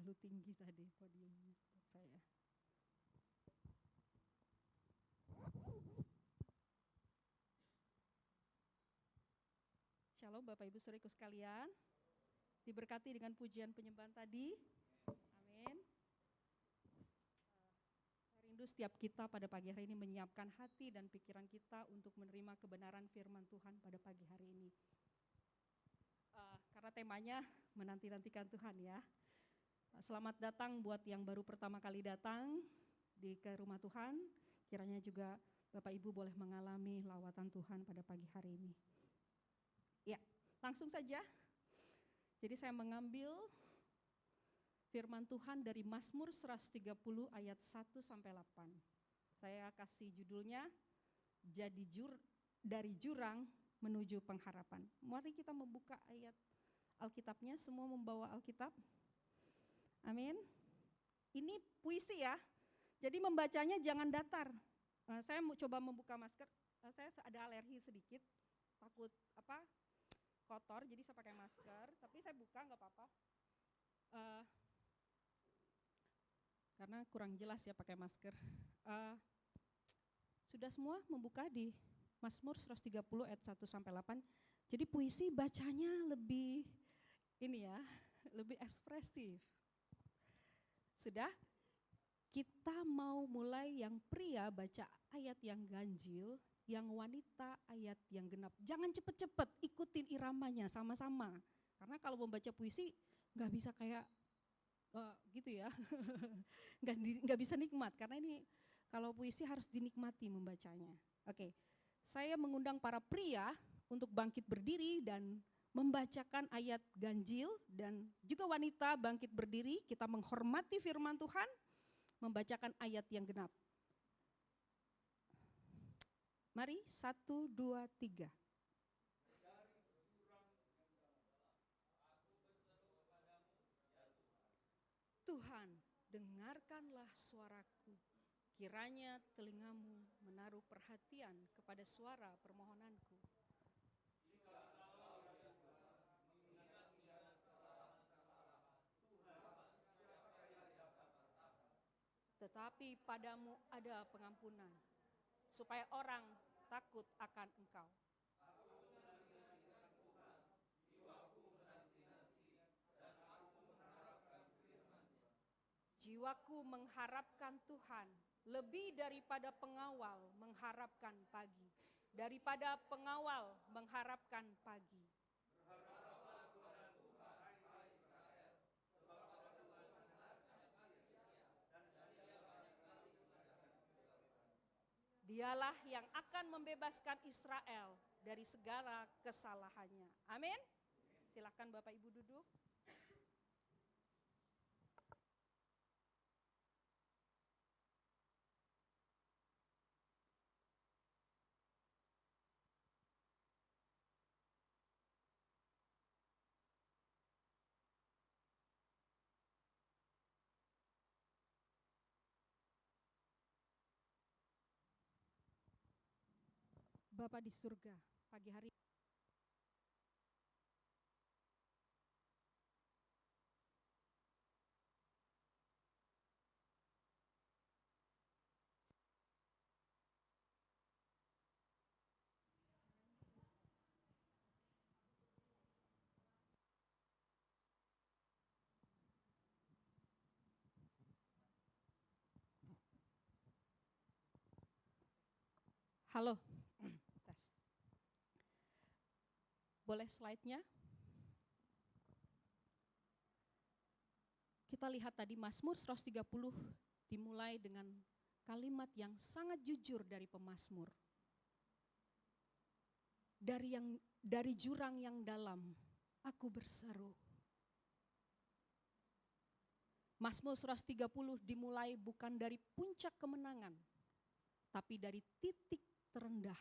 terlalu tinggi tadi podiumnya buat saya. Shalom Bapak Ibu Saudaraku sekalian, diberkati dengan pujian penyembahan tadi. Amin. Saya rindu setiap kita pada pagi hari ini menyiapkan hati dan pikiran kita untuk menerima kebenaran firman Tuhan pada pagi hari ini. Karena temanya menanti-nantikan Tuhan ya. Selamat datang buat yang baru pertama kali datang ke rumah Tuhan. Kiranya juga Bapak Ibu boleh mengalami lawatan Tuhan pada pagi hari ini. Ya, langsung saja. Jadi saya mengambil firman Tuhan dari Mazmur 130 ayat 1 sampai 8. Saya kasih judulnya dari jurang menuju pengharapan. Mari kita membuka ayat Alkitabnya, semua membawa Alkitab. Amin. Ini puisi ya. Jadi membacanya jangan datar. Saya mau coba membuka masker. Saya ada alergi sedikit, takut kotor, jadi saya pakai masker. Tapi saya buka nggak apa-apa. Karena kurang jelas ya pakai masker. Sudah semua membuka di Mazmur 130 ayat 1 sampai 8. Jadi puisi bacanya lebih lebih ekspresif. Sudah? Kita mau mulai yang pria baca ayat yang ganjil, yang wanita ayat yang genap. Jangan cepet-cepet, ikutin iramanya sama-sama. Karena kalau membaca puisi nggak bisa kayak gitu ya, nggak bisa nikmat. Karena ini kalau puisi harus dinikmati membacanya. Oke, saya mengundang para pria untuk bangkit berdiri dan membacakan ayat ganjil, dan juga wanita bangkit berdiri. Kita menghormati firman Tuhan, membacakan ayat yang genap. Mari, 1, 2, 3. Tuhan, dengarkanlah suaraku. Kiranya telingamu menaruh perhatian kepada suara permohonanku. Tetapi padamu ada pengampunan, supaya orang takut akan Engkau. Jiwaku mengharapkan Tuhan, lebih daripada pengawal mengharapkan pagi. Daripada pengawal mengharapkan pagi. Dialah yang akan membebaskan Israel dari segala kesalahannya. Amin. Silakan Bapak Ibu duduk. Bapa di surga, pagi hari halo. Tes. Boleh slide-nya? Kita lihat tadi Mazmur 130 dimulai dengan kalimat yang sangat jujur dari pemazmur. Dari jurang yang dalam, aku berseru. Mazmur 130 dimulai bukan dari puncak kemenangan, tapi dari titik terendah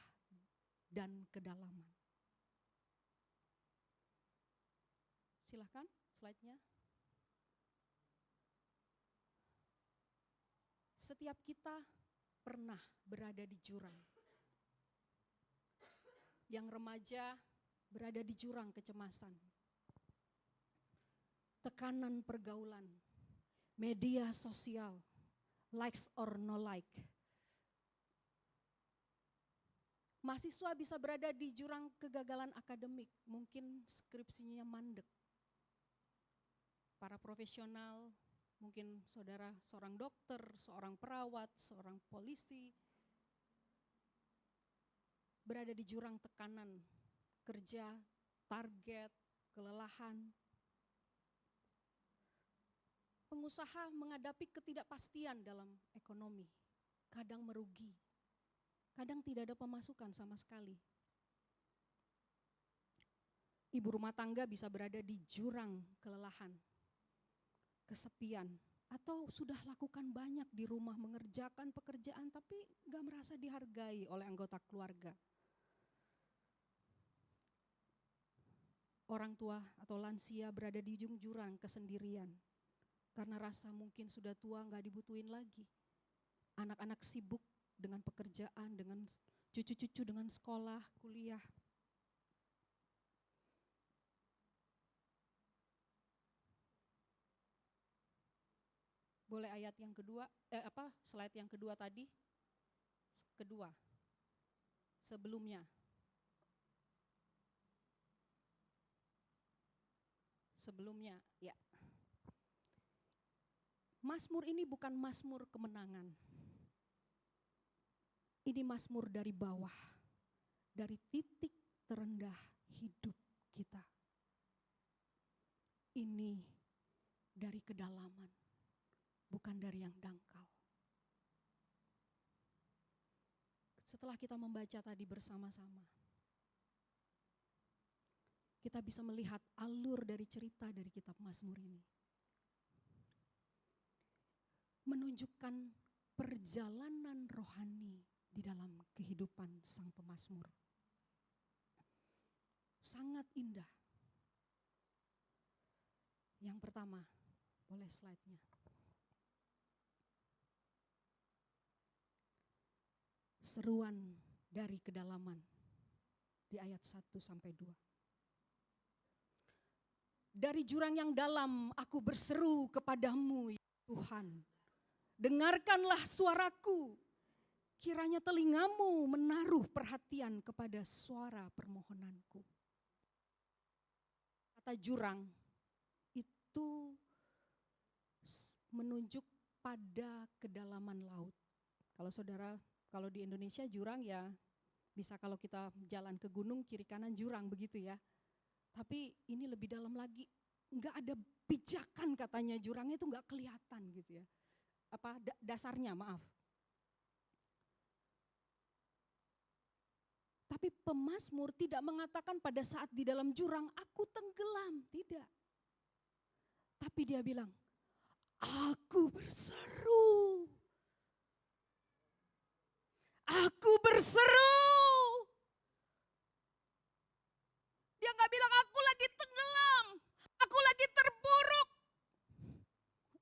dan kedalaman. Silakan slide-nya. Setiap kita pernah berada di jurang. Yang remaja berada di jurang kecemasan. Tekanan pergaulan, media sosial, likes or no like. Mahasiswa bisa berada di jurang kegagalan akademik, mungkin skripsinya mandek. Para profesional, mungkin saudara seorang dokter, seorang perawat, seorang polisi, berada di jurang tekanan, kerja, target, kelelahan. Pengusaha menghadapi ketidakpastian dalam ekonomi, kadang merugi, kadang tidak ada pemasukan sama sekali. Ibu rumah tangga bisa berada di jurang kelelahan, kesepian, atau sudah lakukan banyak di rumah mengerjakan pekerjaan tapi gak merasa dihargai oleh anggota keluarga. Orang tua atau lansia berada di ujung jurang kesendirian karena rasa mungkin sudah tua gak dibutuhin lagi. Anak-anak sibuk dengan pekerjaan, dengan cucu-cucu, dengan sekolah, kuliah. Boleh ayat yang kedua, slide yang kedua tadi? Kedua, sebelumnya. Sebelumnya, ya. Mazmur ini bukan mazmur kemenangan. Ini mazmur dari bawah, dari titik terendah hidup kita. Ini dari kedalaman, bukan dari yang dangkal. Setelah kita membaca tadi bersama-sama, kita bisa melihat alur dari cerita dari kitab Mazmur ini. Menunjukkan perjalanan rohani di dalam kehidupan sang pemazmur. Sangat indah. Yang pertama, boleh slide-nya. Seruan dari kedalaman di ayat 1-2. Dari jurang yang dalam aku berseru kepadamu ya Tuhan. Dengarkanlah suaraku. Kiranya telingamu menaruh perhatian kepada suara permohonanku. Kata jurang itu menunjuk pada kedalaman laut. Kalau di Indonesia jurang ya bisa kalau kita jalan ke gunung kiri kanan jurang begitu ya. Tapi ini lebih dalam lagi, enggak ada pijakan katanya jurangnya itu enggak kelihatan gitu ya. Dasarnya maaf. Tapi pemazmur tidak mengatakan pada saat di dalam jurang aku tenggelam, tidak. Tapi dia bilang, aku berseru. Aku berseru. Dia gak bilang aku lagi tenggelam, aku lagi terpuruk,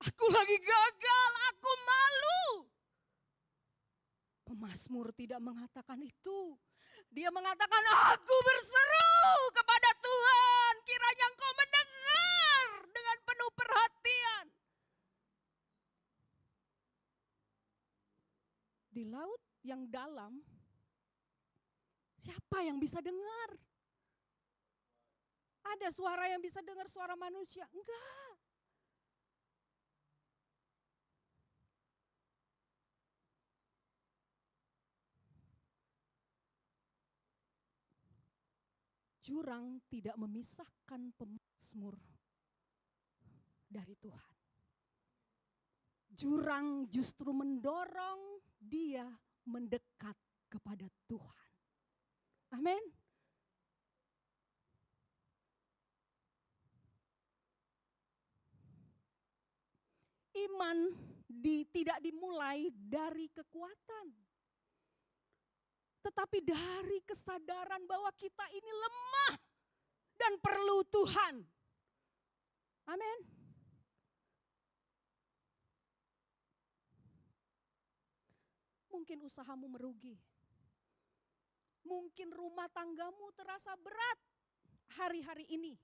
aku lagi gagal, aku malu. Pemazmur tidak mengatakan itu. Dia mengatakan aku berseru kepada Tuhan, kiranya Engkau mendengar dengan penuh perhatian. Di laut yang dalam, siapa yang bisa dengar? Ada suara yang bisa dengar suara manusia? Enggak. Jurang tidak memisahkan pemazmur dari Tuhan. Jurang justru mendorong dia mendekat kepada Tuhan. Amin. Iman tidak dimulai dari kekuatan. Tetapi dari kesadaran bahwa kita ini lemah dan perlu Tuhan. Amin. Mungkin usahamu merugi. Mungkin rumah tanggamu terasa berat hari-hari ini.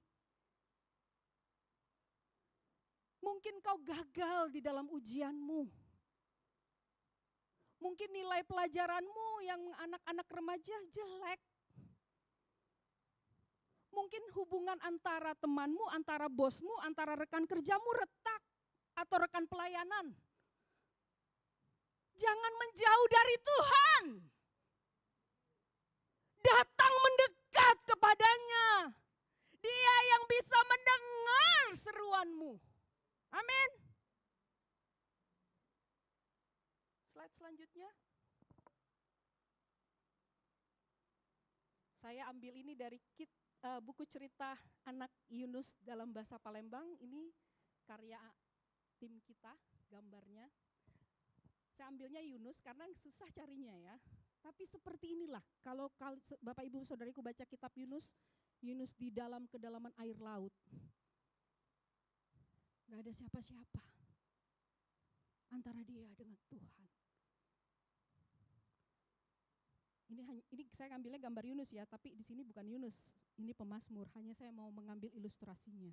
Mungkin kau gagal di dalam ujianmu. Mungkin nilai pelajaranmu yang anak-anak remaja jelek. Mungkin hubungan antara temanmu, antara bosmu, antara rekan kerjamu retak. Atau rekan pelayanan. Jangan menjauh dari Tuhan. Datang mendekat kepadanya. Dia yang bisa mendengar seruanmu. Amin. Slide selanjutnya. Saya ambil ini dari buku cerita anak Yunus dalam bahasa Palembang. Ini karya tim kita, gambarnya. Saya ambilnya Yunus karena susah carinya ya. Tapi seperti inilah, kalau Bapak Ibu Saudariku baca kitab Yunus, Yunus di dalam kedalaman air laut. Gak ada siapa-siapa antara dia dengan Tuhan. Ini saya ambilnya gambar Yunus ya, tapi di sini bukan Yunus, ini pemazmur. Hanya saya mau mengambil ilustrasinya.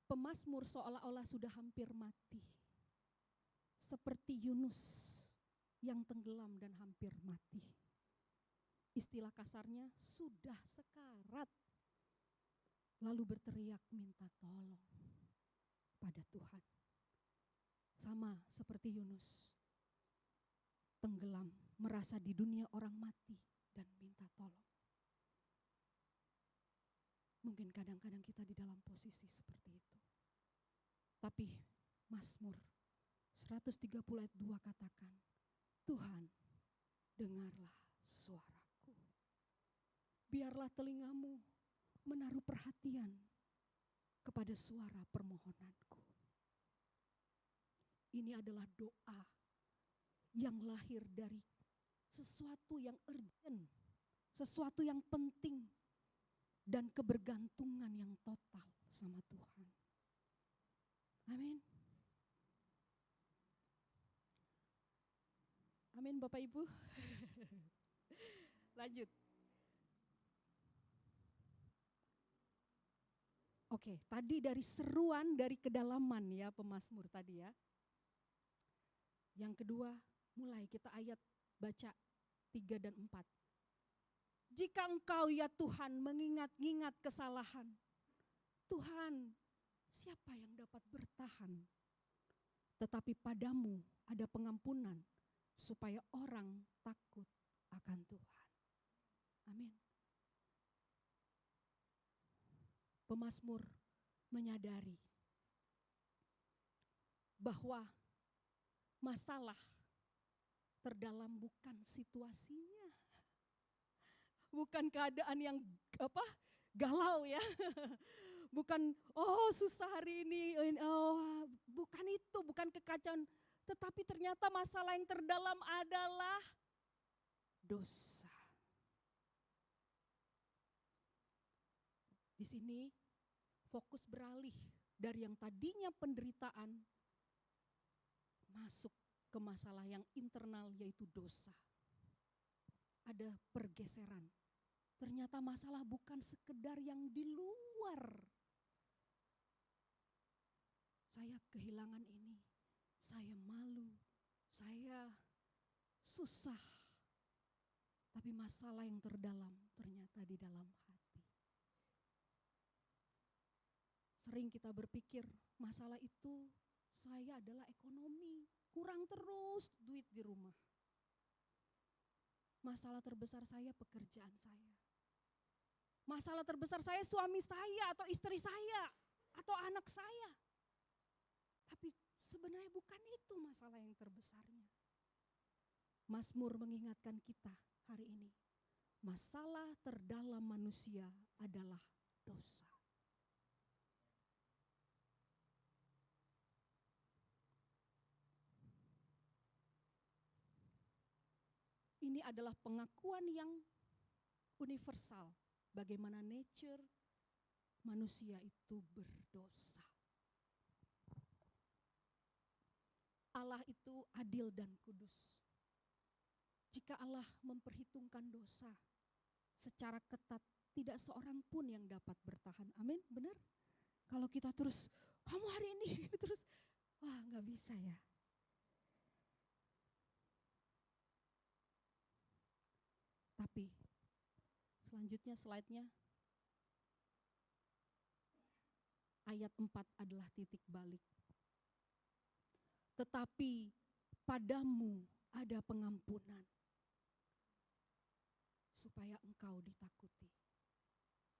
Pemazmur seolah-olah sudah hampir mati. Seperti Yunus yang tenggelam dan hampir mati. Istilah kasarnya sudah sekarat. Lalu berteriak minta tolong pada Tuhan. Sama seperti Yunus. Tenggelam, merasa di dunia orang mati dan minta tolong. Mungkin kadang-kadang kita di dalam posisi seperti itu. Tapi Mazmur 130 ayat 2 katakan, Tuhan dengarlah suaraku. Biarlah telingamu menaruh perhatian kepada suara permohonanku. Ini adalah doa yang lahir dari sesuatu yang urgent, sesuatu yang penting, dan kebergantungan yang total sama Tuhan. Amin. Amin Bapak Ibu. Lanjut. Oke, tadi dari seruan dari kedalaman ya pemazmur tadi ya. Yang kedua, mulai kita ayat baca 3 dan 4. Jika engkau ya Tuhan mengingat-ingat kesalahan, Tuhan siapa yang dapat bertahan? Tetapi padamu ada pengampunan supaya orang takut akan Tuhan. Amin. Pemazmur menyadari bahwa masalah terdalam bukan situasinya. Bukan keadaan yang galau ya. Bukan susah hari ini, bukan itu, bukan kekacauan. Tetapi ternyata masalah yang terdalam adalah dosa. Di sini fokus beralih dari yang tadinya penderitaan masuk ke masalah yang internal yaitu dosa. Ada pergeseran. Ternyata masalah bukan sekedar yang di luar. Saya kehilangan ini, saya malu, saya susah. Tapi masalah yang terdalam ternyata di dalam hati. Sering kita berpikir masalah itu saya adalah ekonomi, kurang terus duit di rumah. Masalah terbesar saya pekerjaan saya. Masalah terbesar saya suami saya atau istri saya atau anak saya. Tapi sebenarnya bukan itu masalah yang terbesarnya. Mazmur mengingatkan kita hari ini. Masalah terdalam manusia adalah dosa. Ini adalah pengakuan yang universal. Bagaimana nature manusia itu berdosa. Allah itu adil dan kudus. Jika Allah memperhitungkan dosa secara ketat tidak seorang pun yang dapat bertahan. Amin, benar? Kalau kita terus, kamu hari ini terus, wah nggak bisa ya. Tapi selanjutnya slide-nya, ayat 4 adalah titik balik. Tetapi padamu ada pengampunan, supaya engkau ditakuti.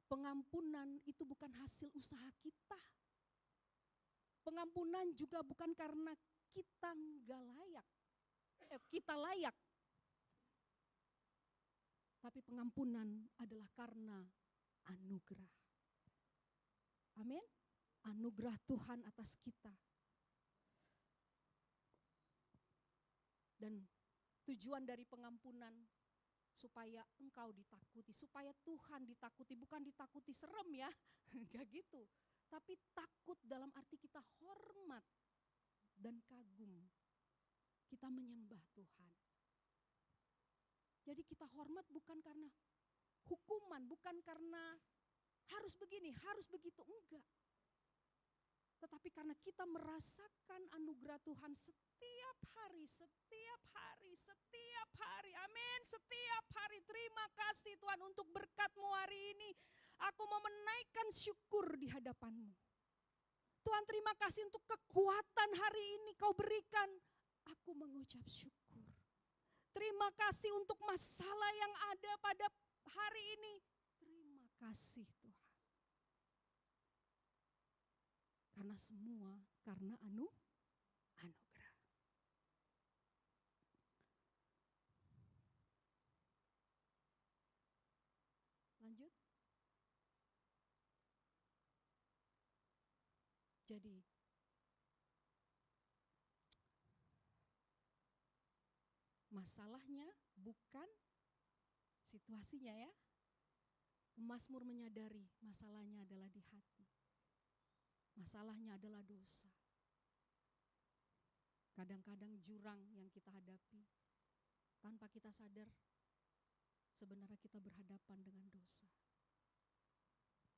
Pengampunan itu bukan hasil usaha kita. Pengampunan juga bukan karena kita nggak layak, kita layak. Tapi pengampunan adalah karena anugerah. Amin. Anugerah Tuhan atas kita. Dan tujuan dari pengampunan supaya engkau ditakuti, supaya Tuhan ditakuti, bukan ditakuti serem ya, enggak gitu. Tapi takut dalam arti kita hormat dan kagum. Kita menyembah Tuhan. Jadi kita hormat bukan karena hukuman, bukan karena harus begini, harus begitu, enggak. Tetapi karena kita merasakan anugerah Tuhan setiap hari, amin, setiap hari. Terima kasih Tuhan untuk berkat-Mu hari ini. Aku mau menaikkan syukur di hadapan-Mu. Tuhan, terima kasih untuk kekuatan hari ini Kau berikan. Aku mengucap syukur. Terima kasih untuk masalah yang ada pada hari ini. Terima kasih Tuhan. Karena semua karena anugerah. Lanjut. Jadi masalahnya bukan situasinya ya. Mazmur menyadari masalahnya adalah di hati. Masalahnya adalah dosa. Kadang-kadang jurang yang kita hadapi, tanpa kita sadar, sebenarnya kita berhadapan dengan dosa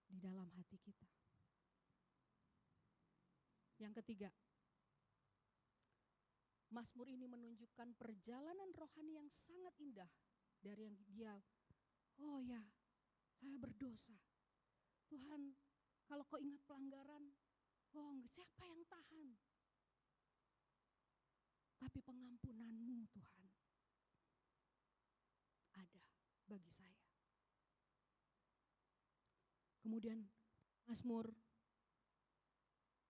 di dalam hati kita. Yang ketiga, Mazmur ini menunjukkan perjalanan rohani yang sangat indah dari yang dia, oh ya, saya berdosa. Tuhan, kalau Kau ingat pelanggaran, oh siapa yang tahan? Tapi pengampunan-Mu Tuhan ada bagi saya. Kemudian Mazmur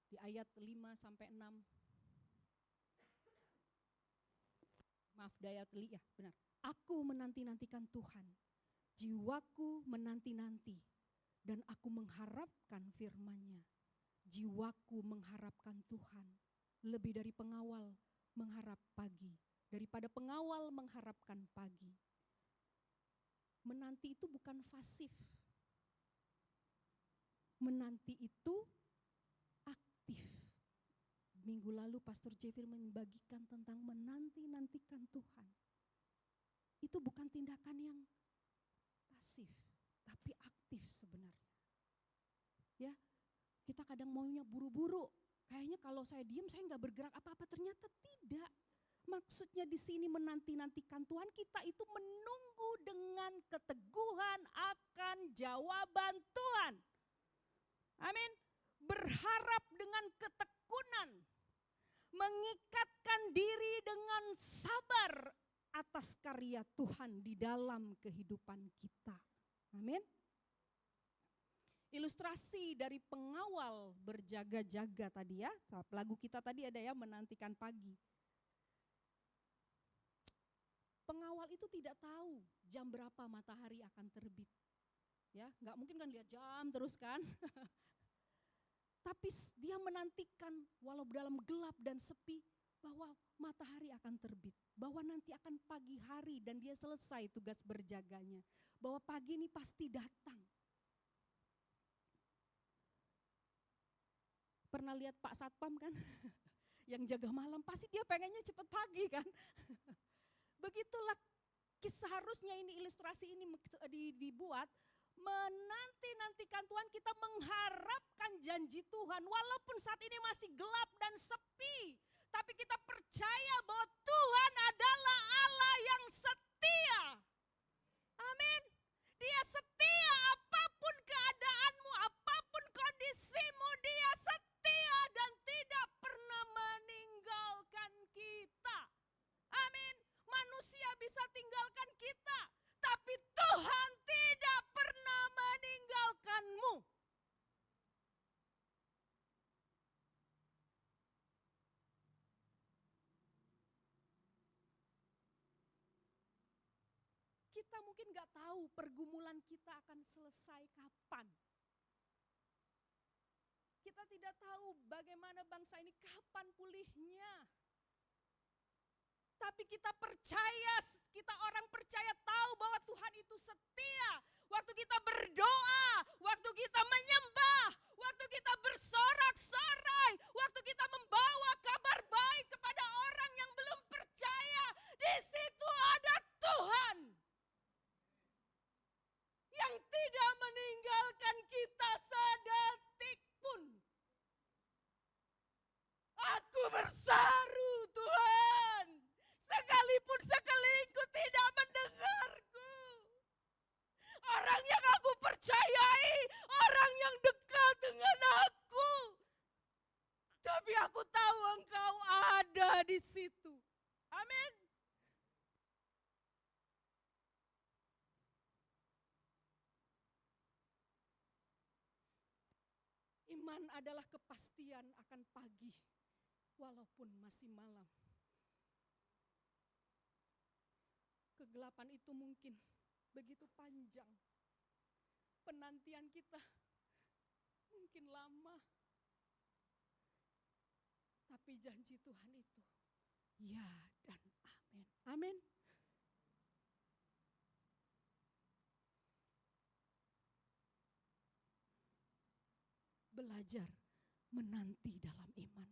di ayat 5 sampai 6. Maaf, di ayat ya, benar. Aku menanti-nantikan Tuhan. Jiwaku menanti-nanti dan aku mengharapkan firman-Nya. Jiwaku mengharapkan Tuhan lebih dari pengawal mengharap pagi, daripada pengawal mengharapkan pagi. Menanti itu bukan pasif. Menanti itu aktif. Minggu lalu Pastor Jeffrey membagikan tentang menanti-nantikan Tuhan. Itu bukan tindakan yang pasif, tapi aktif sebenarnya. Ya, kita kadang maunya buru-buru. Kayaknya kalau saya diam saya nggak bergerak apa-apa, ternyata tidak. Maksudnya di sini menanti-nantikan Tuhan, kita itu menunggu dengan keteguhan akan jawaban Tuhan. Amin. Berharap dengan ketekunan, mengikatkan diri dengan sabar atas karya Tuhan di dalam kehidupan kita. Amin. Ilustrasi dari pengawal berjaga-jaga tadi ya, lagu kita tadi ada ya, menantikan pagi. Pengawal itu tidak tahu jam berapa matahari akan terbit. Ya, nggak mungkin kan lihat jam terus kan. Tapi dia menantikan walau dalam gelap dan sepi bahwa matahari akan terbit. Bahwa nanti akan pagi hari dan dia selesai tugas berjaganya. Bahwa pagi ini pasti datang. Pernah lihat Pak Satpam kan? Yang jaga malam, pasti dia pengennya cepat pagi kan? Begitulah seharusnya ini ilustrasi ini dibuat menanti-nantikan Tuhan, kita mengharapkan janji Tuhan. Walaupun saat ini masih gelap dan sepi, tapi kita percaya bahwa Tuhan adalah Allah yang setia. Amin. Dia setia apapun keadaanmu, apapun kondisimu, dia setia dan tidak pernah meninggalkan kita. Amin. Manusia bisa tinggalkan kita, tapi Tuhan tidak pernah meninggalkanmu. Kita mungkin gak tahu pergumulan kita akan selesai kapan. Kita tidak tahu bagaimana bangsa ini kapan pulihnya. Tapi kita percaya, kita orang percaya tahu bahwa Tuhan itu setia. Waktu kita berdoa, waktu kita menyembah, waktu kita bersorak-sorai, waktu kita membawa kabar baik kepada orang yang belum percaya, di situ ada Tuhan yang tidak meninggalkan kita sedetik pun. Aku berseru Tuhan, sekalipun sekelilingku tidak mendengarku. Orang yang aku percayai, orang yang dekat dengan aku. Tapi aku tahu Engkau ada di situ. Amin. Iman adalah kepastian akan pagi, walaupun masih malam. Kegelapan itu mungkin begitu panjang. Penantian kita mungkin lama. Tapi janji Tuhan itu ya dan amin. Amin. Belajar menanti dalam iman.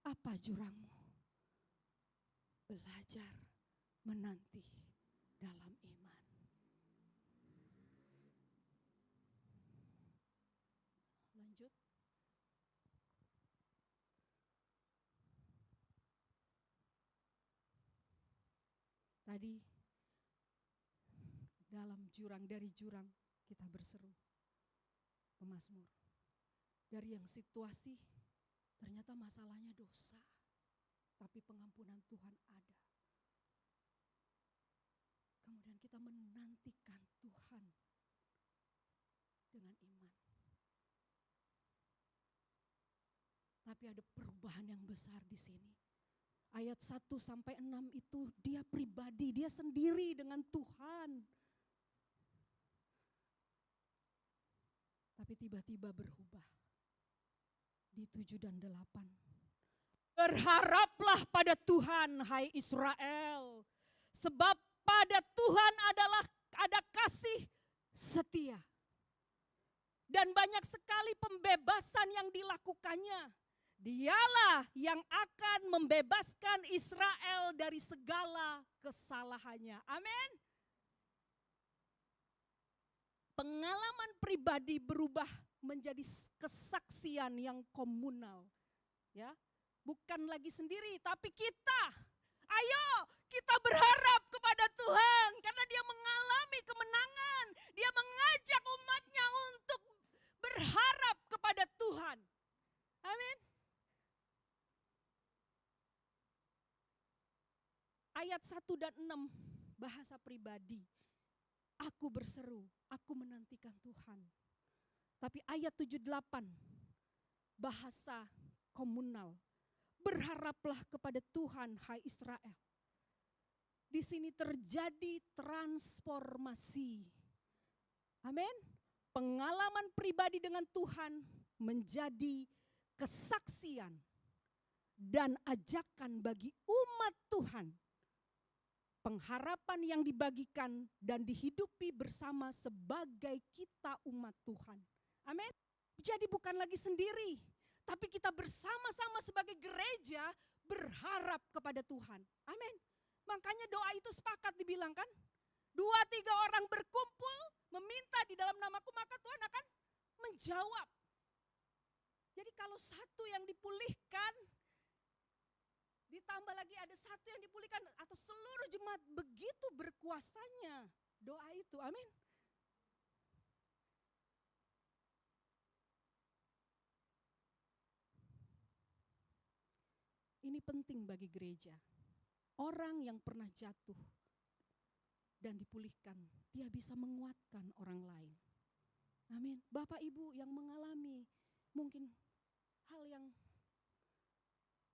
Apa jurangmu? Belajar menanti dalam iman. Lanjut. Tadi dalam jurang, dari jurang kita berseru. Pemazmur. Dari yang situasi ternyata masalahnya dosa. Tapi pengampunan Tuhan ada. Kemudian kita menantikan Tuhan dengan iman. Tapi ada perubahan yang besar di sini. Ayat 1 sampai 6 itu dia pribadi, dia sendiri dengan Tuhan. Tapi tiba-tiba berubah. Di 7 dan 8. Berharaplah pada Tuhan, hai Israel. Sebab pada Tuhan ada kasih setia. Dan banyak sekali pembebasan yang dilakukannya. Dialah yang akan membebaskan Israel dari segala kesalahannya. Amin. Pengalaman pribadi berubah menjadi kesaksian yang komunal. Ya, bukan lagi sendiri, tapi kita. Ayo, kita berharap kepada Tuhan karena Dia mengalami kemenangan. Dia mengajak umatnya untuk berharap kepada Tuhan. Amin. Ayat 1 dan 6 bahasa pribadi. Aku berseru, aku menantikan Tuhan. Tapi ayat 7-8 bahasa komunal. Berharaplah kepada Tuhan, hai Israel. Di sini terjadi transformasi. Amin. Pengalaman pribadi dengan Tuhan menjadi kesaksian dan ajakan bagi umat Tuhan. Pengharapan yang dibagikan dan dihidupi bersama sebagai kita umat Tuhan. Amin. Jadi bukan lagi sendiri, tapi kita bersama-sama sebagai gereja berharap kepada Tuhan. Amin. Makanya doa itu sepakat dibilang kan. 2-3 orang berkumpul meminta di jawab. Jadi kalau satu yang dipulihkan, ditambah lagi ada satu yang dipulihkan, atau seluruh jemaat, begitu berkuasanya doa itu. Amin. Ini penting bagi gereja. Orang yang pernah jatuh dan dipulihkan, dia bisa menguatkan orang lain. Amin. Bapak Ibu yang mengalami mungkin hal yang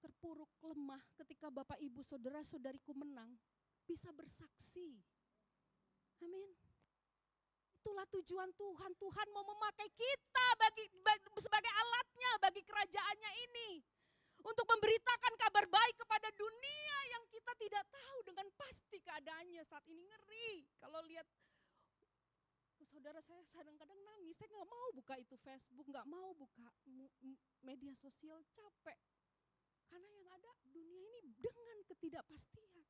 terpuruk, lemah, ketika Bapak Ibu saudara-saudariku menang, bisa bersaksi. Amin. Itulah tujuan Tuhan. Tuhan mau memakai kita sebagai alatnya bagi kerajaannya ini. Untuk memberitakan kabar baik kepada dunia yang kita tidak tahu dengan pasti keadaannya saat ini. Ngeri kalau lihat saudara saya kadang-kadang nangis. Saya gak mau buka itu Facebook, gak mau buka media sosial, capek. Karena yang ada dunia ini dengan ketidakpastian.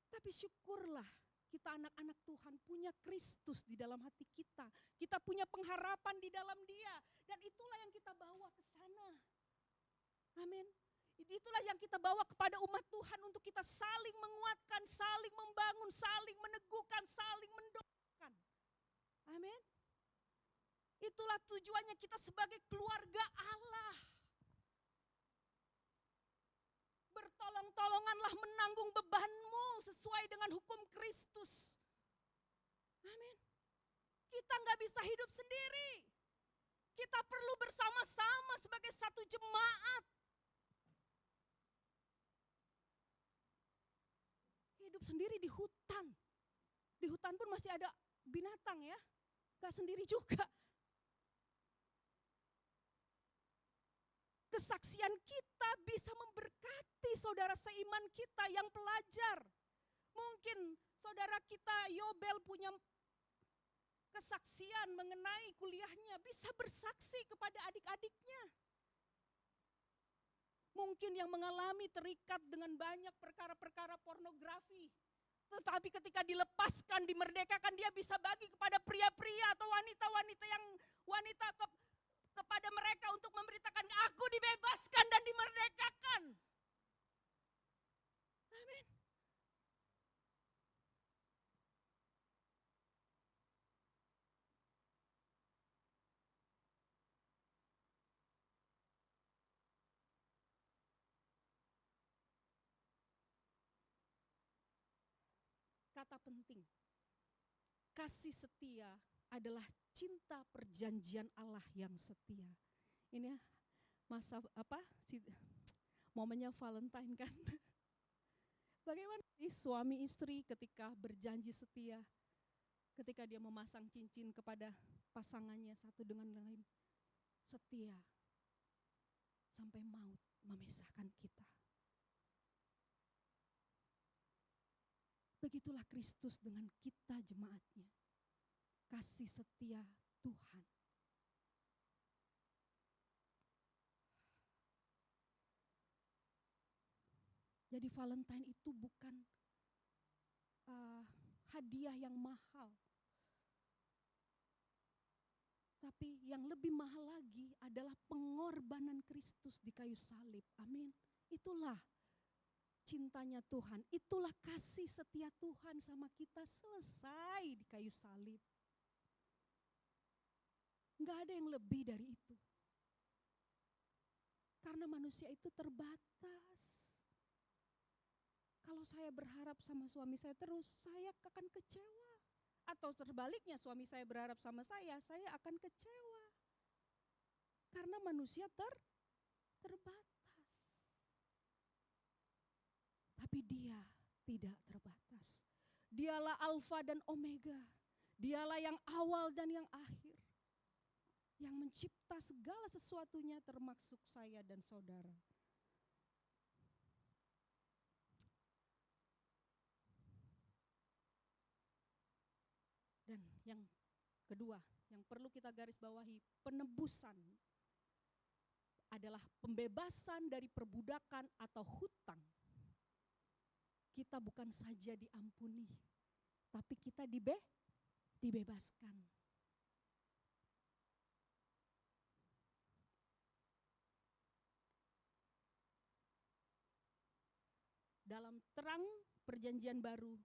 Tapi syukurlah kita anak-anak Tuhan punya Kristus di dalam hati kita. Kita punya pengharapan di dalam Dia. Dan itulah yang kita bawa ke sana. Amin. Itulah yang kita bawa kepada umat Tuhan untuk kita saling menguatkan, saling membangun, saling meneguhkan, saling mendoakan. Amin. Itulah tujuannya kita sebagai keluarga Allah. Bertolong-tolonganlah menanggung bebanmu sesuai dengan hukum Kristus. Amin. Kita gak bisa hidup sendiri. Kita perlu bersama-sama sebagai satu jemaat. Hidup sendiri di hutan. Di hutan pun masih ada binatang ya. Gak sendiri juga. Kesaksian kita bisa memberkati saudara seiman kita yang pelajar. Mungkin saudara kita Yobel punya kesaksian mengenai kuliahnya, bisa bersaksi kepada adik-adiknya. Mungkin yang mengalami terikat dengan banyak perkara-perkara pornografi. Tetapi ketika dilepaskan, dimerdekakan, dia bisa bagi kepada pria-pria atau wanita-wanita yang kepada mereka untuk memberitakan, aku dibebaskan dan dimerdekakan. Amin. Kata penting, kasih setia adalah cinta perjanjian Allah yang setia. Ini masa momennya Valentine kan. Bagaimana sih suami istri ketika berjanji setia, ketika dia memasang cincin kepada pasangannya satu dengan lain, setia sampai maut memisahkan kita. Begitulah Kristus dengan kita jemaatnya. Kasih setia Tuhan. Jadi Valentine itu bukan hadiah yang mahal. Tapi yang lebih mahal lagi adalah pengorbanan Kristus di kayu salib. Amin. Itulah cintanya Tuhan, itulah kasih setia Tuhan sama kita, selesai di kayu salib. Enggak ada yang lebih dari itu. Karena manusia itu terbatas. Kalau saya berharap sama suami saya terus, saya akan kecewa. Atau terbaliknya, suami saya berharap sama saya akan kecewa. Karena manusia terbatas. Tapi Dia tidak terbatas. Dialah Alfa dan Omega. Dialah yang awal dan yang akhir. Yang mencipta segala sesuatunya termasuk saya dan saudara. Dan yang kedua, yang perlu kita garis bawahi, penebusan adalah pembebasan dari perbudakan atau hutang. Kita bukan saja diampuni, tapi kita dibebaskan. dalam terang perjanjian baru,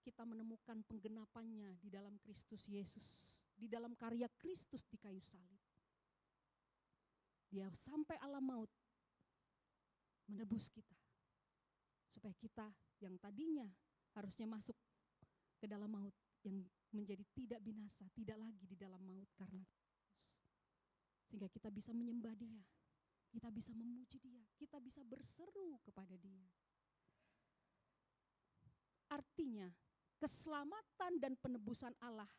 kita menemukan penggenapannya di dalam Kristus Yesus, di dalam karya Kristus di kayu salib. Dia sampai alam maut menebus kita, supaya kita yang tadinya harusnya masuk ke dalam maut, yang menjadi tidak binasa, tidak lagi di dalam maut karena Kristus. Sehingga kita bisa menyembah Dia, kita bisa memuji Dia, kita bisa berseru kepada Dia. Artinya, keselamatan dan penebusan Allah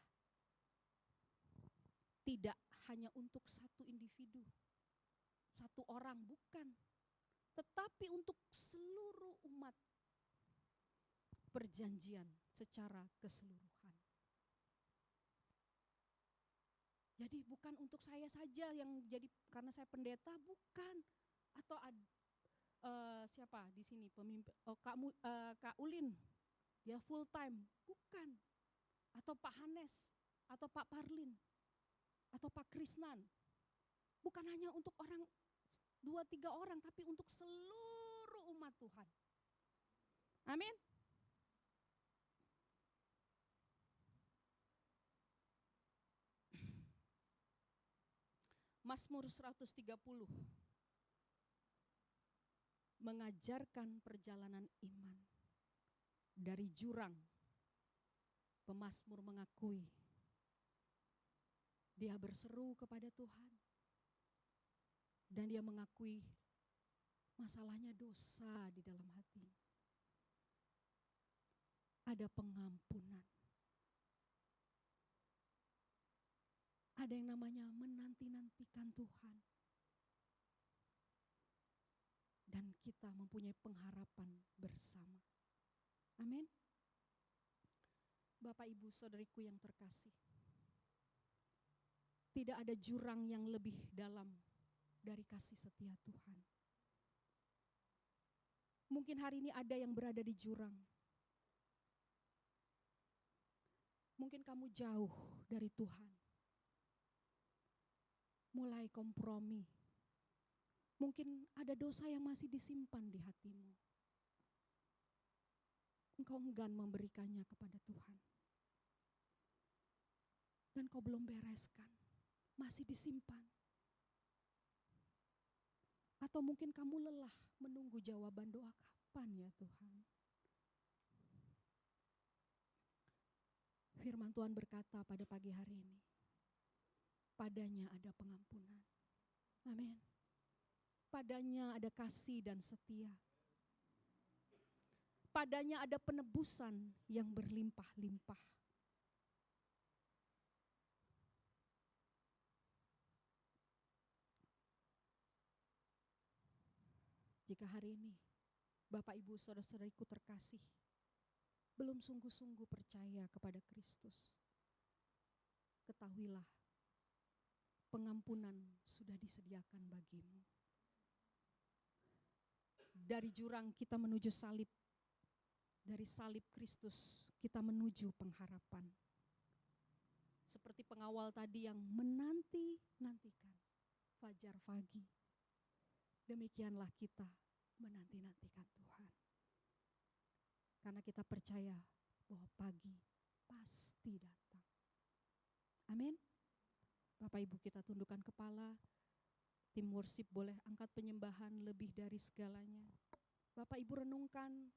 tidak hanya untuk satu individu, satu orang, bukan. Tetapi untuk seluruh umat perjanjian secara keseluruhan. Jadi bukan untuk saya saja yang jadi karena saya pendeta, bukan. Atau siapa di sini pemimpin, Kak Ulin, dia full time, bukan. Atau Pak Hanes, atau Pak Parlin, atau Pak Krisnan. Bukan hanya untuk orang 2-3 orang, tapi untuk seluruh umat Tuhan. Amin. Mazmur 130 mengajarkan perjalanan iman. Dari jurang, pemazmur mengakui dia berseru kepada Tuhan. Dan dia mengakui masalahnya dosa di dalam hatinya. Ada pengampunan. Ada yang namanya menanti-nantikan Tuhan. Dan kita mempunyai pengharapan bersama. Amin. Bapak, Ibu, saudariku yang terkasih. Tidak ada jurang yang lebih dalam dari kasih setia Tuhan. Mungkin hari ini ada yang berada di jurang. Mungkin kamu jauh dari Tuhan. Mulai kompromi. Mungkin ada dosa yang masih disimpan di hatimu. Engkau enggan memberikannya kepada Tuhan. Dan kau belum bereskan. Masih disimpan. Atau mungkin kamu lelah menunggu jawaban doa, kapan ya Tuhan? Firman Tuhan berkata pada pagi hari ini, padanya ada pengampunan. Amin. Padanya ada kasih dan setia. Padanya ada penebusan yang berlimpah-limpah. Jika hari ini Bapak, Ibu, saudara-saudariku terkasih, belum sungguh-sungguh percaya kepada Kristus, ketahuilah pengampunan sudah disediakan bagimu. Dari jurang kita menuju salib, dari salib Kristus kita menuju pengharapan. Seperti pengawal tadi yang menanti-nantikan fajar pagi. Demikianlah kita menanti-nantikan Tuhan. Karena kita percaya bahwa pagi pasti datang. Amin. Bapak, Ibu, kita tundukkan kepala. Tim worship boleh angkat penyembahan lebih dari segalanya. Bapak, Ibu, renungkan